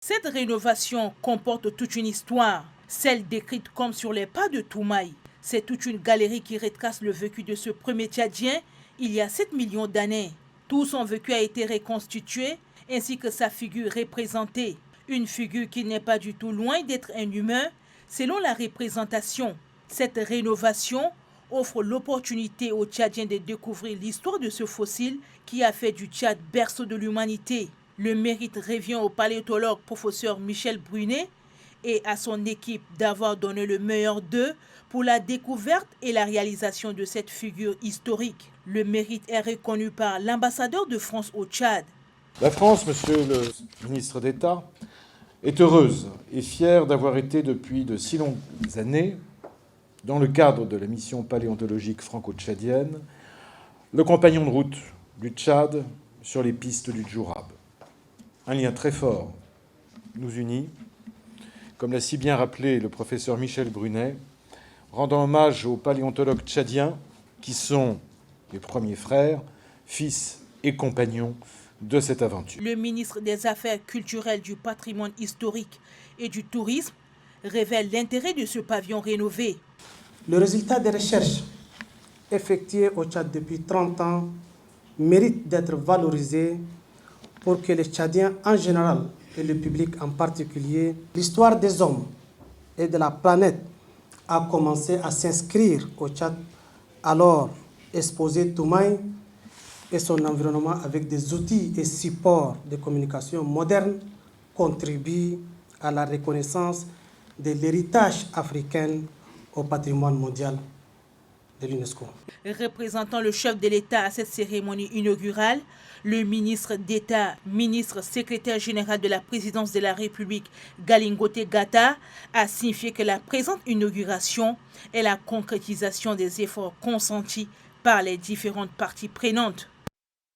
Cette rénovation comporte toute une histoire, celle décrite comme sur les pas de Toumaï. C'est toute une galerie qui retrace le vécu de ce premier Tchadien il y a 7 millions d'années. Tout son vécu a été reconstitué, ainsi que sa figure représentée. Une figure qui n'est pas du tout loin d'être un humain, selon la représentation. Cette rénovation offre l'opportunité aux Tchadiens de découvrir l'histoire de ce fossile qui a fait du Tchad berceau de l'humanité. Le mérite revient au paléontologue professeur Michel Brunet et à son équipe d'avoir donné le meilleur d'eux pour la découverte et la réalisation de cette figure historique. Le mérite est reconnu par l'ambassadeur de France au Tchad. La France, monsieur le ministre d'État, est heureuse et fière d'avoir été depuis de si longues années, dans le cadre de la mission paléontologique franco-tchadienne, le compagnon de route du Tchad sur les pistes du Djourab. Un lien très fort nous unit, comme l'a si bien rappelé le professeur Michel Brunet, rendant hommage aux paléontologues tchadiens qui sont les premiers frères, fils et compagnons de cette aventure. Le ministre des Affaires culturelles, du patrimoine historique et du tourisme révèle l'intérêt de ce pavillon rénové. Le résultat des recherches effectuées au Tchad depuis 30 ans mérite d'être valorisé pour que les Tchadiens en général et le public en particulier, l'histoire des hommes et de la planète a commencé à s'inscrire au Tchad, alors exposé Toumaï et son environnement avec des outils et supports de communication modernes contribuent à la reconnaissance de l'héritage africain au patrimoine mondial de l'UNESCO. Représentant le chef de l'État à cette cérémonie inaugurale, le ministre d'État, ministre secrétaire général de la présidence de la République, Galingote Gata, a signifié que la présente inauguration est la concrétisation des efforts consentis par les différentes parties prenantes.